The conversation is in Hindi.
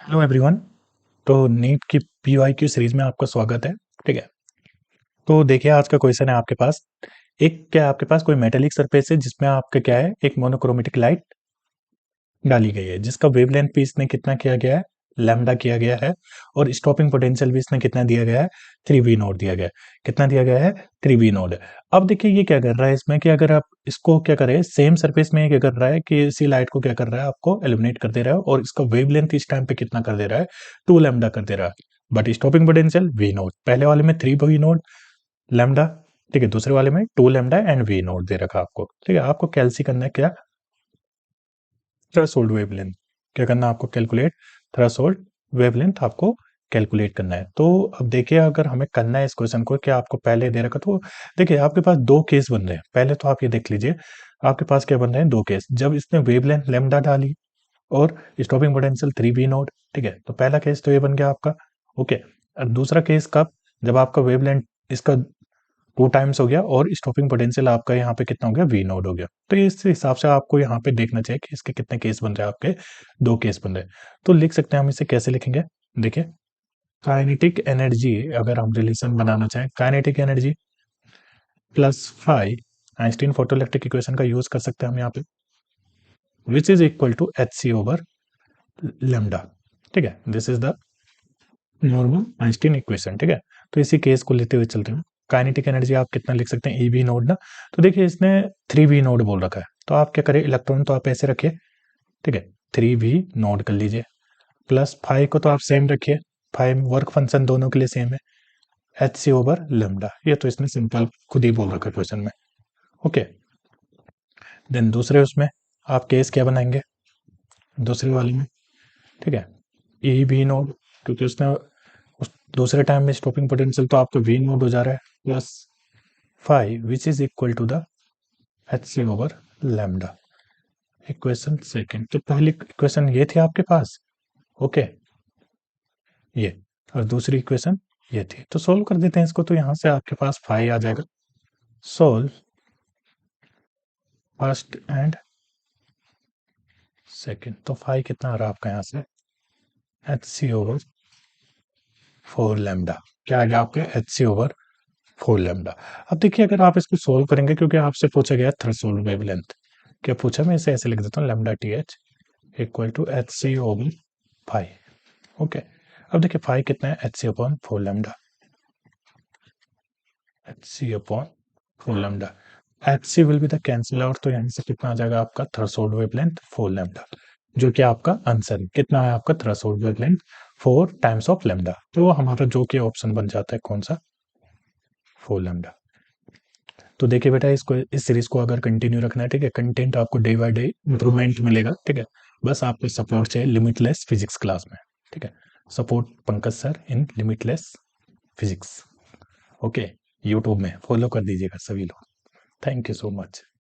Hello everyone. तो नीट की पीवाईक्यू सीरीज में आपका स्वागत है। ठीक है। तो देखिए आज का क्वेश्चन है आपके पास। एक क्या आपके पास कोई मेटेलिक सरफेस है जिसमें आपका क्या है, एक मोनोक्रोमेटिक लाइट डाली गई है जिसका वेवलेंथ भी इसने कितना किया गया है, लैम्डा किया गया है। और स्टॉपिंग पोटेंशियल भी इसने कितना दिया गया है, 3v नोट दिया गया है। कितना दिया गया है, 3v नोट। अब देखिए ये क्या कर रहा है इसमें कि अगर आप इसको क्या करें, सेम सरफेस में ये क्या कर रहा है कि इसी लाइट को क्या कर रहा है, आपको एलिमिनेट कर दे रहा है और इसका वेवलेंथ इस टाइम पे कितना कर दे रहा है, 2 लैम्डा कर दे रहा है। But stopping potential we note, पहले वाले में 3v नोट लैम्डा, ठीक है, दूसरे वाले में 2 लैम्डा एंड वी नोट दे रखा आपको। ठीक है, आपको कैलसी करना है क्या, थ्रेशोल्ड वेवलेंथ। क्या करना है आपको, कैलकुलेट थ्रेशोल्ड वेवलेंथ आपको कैलकुलेट करना है। तो अब देखिए अगर हमें करना है इस क्वेश्चन को, क्या आपको पहले दे रखा, तो देखिए आपके पास दो केस बन रहे हैं। पहले तो आप ये देख लीजिए आपके पास क्या बन रहे हैं, दो केस। जब इसने वेवलेंथ लैम्डा डाली और स्टॉपिंग पोटेंशियल 3v नोट, ठीक है, तो पहला केस तो ये बन गया आपका। ओके। और दूसरा केस कब, जब आपका वेवलेंथ इसका 2 टाइम्स हो गया और स्टॉपिंग पोटेंशियल आपका यहाँ पे कितना हो गया, वी नोट हो गया। तो इस हिसाब से आपको यहाँ पे देखना चाहिए कि इसके कितने केस बन रहे हैं, आपके दो केस बन रहे हैं। तो लिख सकते हैं हम इसे, कैसे लिखेंगे, देखिए काइनेटिक एनर्जी, अगर हम रिलेशन बनाना चाहें, kinetic energy plus phi, Einstein photoelectric equation का यूज कर सकते हैं हम यहाँ पे, which is equal to H C over lambda. ठीक है, this is the normal Einstein equation. ठीक है, तो इसी केस को लेते हुए चलते हैं। काइनेटिक एनर्जी आप कितना लिख सकते हैं, ई वी नोड ना। तो देखिए इसने 3v नोड बोल रखा है, तो आप क्या करें, इलेक्ट्रॉन तो आप ऐसे रखिए, ठीक है, 3v नोड कर लीजिए, प्लस फाइव को तो आप सेम रखिए, फाइव वर्क फंक्शन दोनों के लिए सेम है, एच सी ओवर लेमडा। ये तो इसने सिंपल खुद ही बोल रखा है क्वेश्चन में। ओके, देन दूसरे उसमें आप केस क्या बनाएंगे, दूसरे वाले में, ठीक है, ई वी नोड, क्योंकि उसने उस दूसरे टाइम में स्टॉपिंग पोटेंशियल तो आपका वी नोड हो जा रहा है, plus five which is equal to the H C over lambda. Equation second, तो पहली इक्वेशन ये थी आपके पास, ओके, ये, और दूसरी इक्वेशन ये थी। तो सोल्व कर देते हैं इसको, तो यहां से आपके पास फाइव आ जाएगा। सोल्व फर्स्ट एंड सेकंड, तो फाइव कितना आ रहा है आपका यहाँ से, एच सी ओवर 4 लैम्डा। क्या आ गया आपके, एच सी ओवर 4 लैम्डा। अब देखिए अगर आप इसको सोल्व करेंगे, क्योंकि आपसे पूछा गया थ्रेशोल्ड वेवलेंथ, क्या पूछा, मैं इसे ऐसे लिख देता हूँ, lambda T H equal to H C over five. Okay, अब देखिए फाइव कितना है, H C upon 4 lambda, H C upon 4 lambda. H C will be the cancel out, तो यहाँ से कितना आ जाएगा आपका, थ्रेशोल्ड वेवलेंथ 4 लैम्डा, जो कि आपका आंसर है। कितना है आपका threshold wavelength, 4 times of lambda. तो हमारा जो कि ऑप्शन बन जाता है कौन सा, 4 लैम्डा। तो देखिए बेटा, इसको इस सीरीज को अगर कंटिन्यू रखना है, ठीक है, कंटेंट आपको डे बाय डे इंप्रूवमेंट मिलेगा। ठीक है, बस आपको सपोर्ट चाहिए लिमिटलेस फिजिक्स क्लास में। ठीक है, सपोर्ट पंकज सर इन लिमिटलेस फिजिक्स। ओके, यूट्यूब में फॉलो कर दीजिएगा सभी लोग। Thank you so much.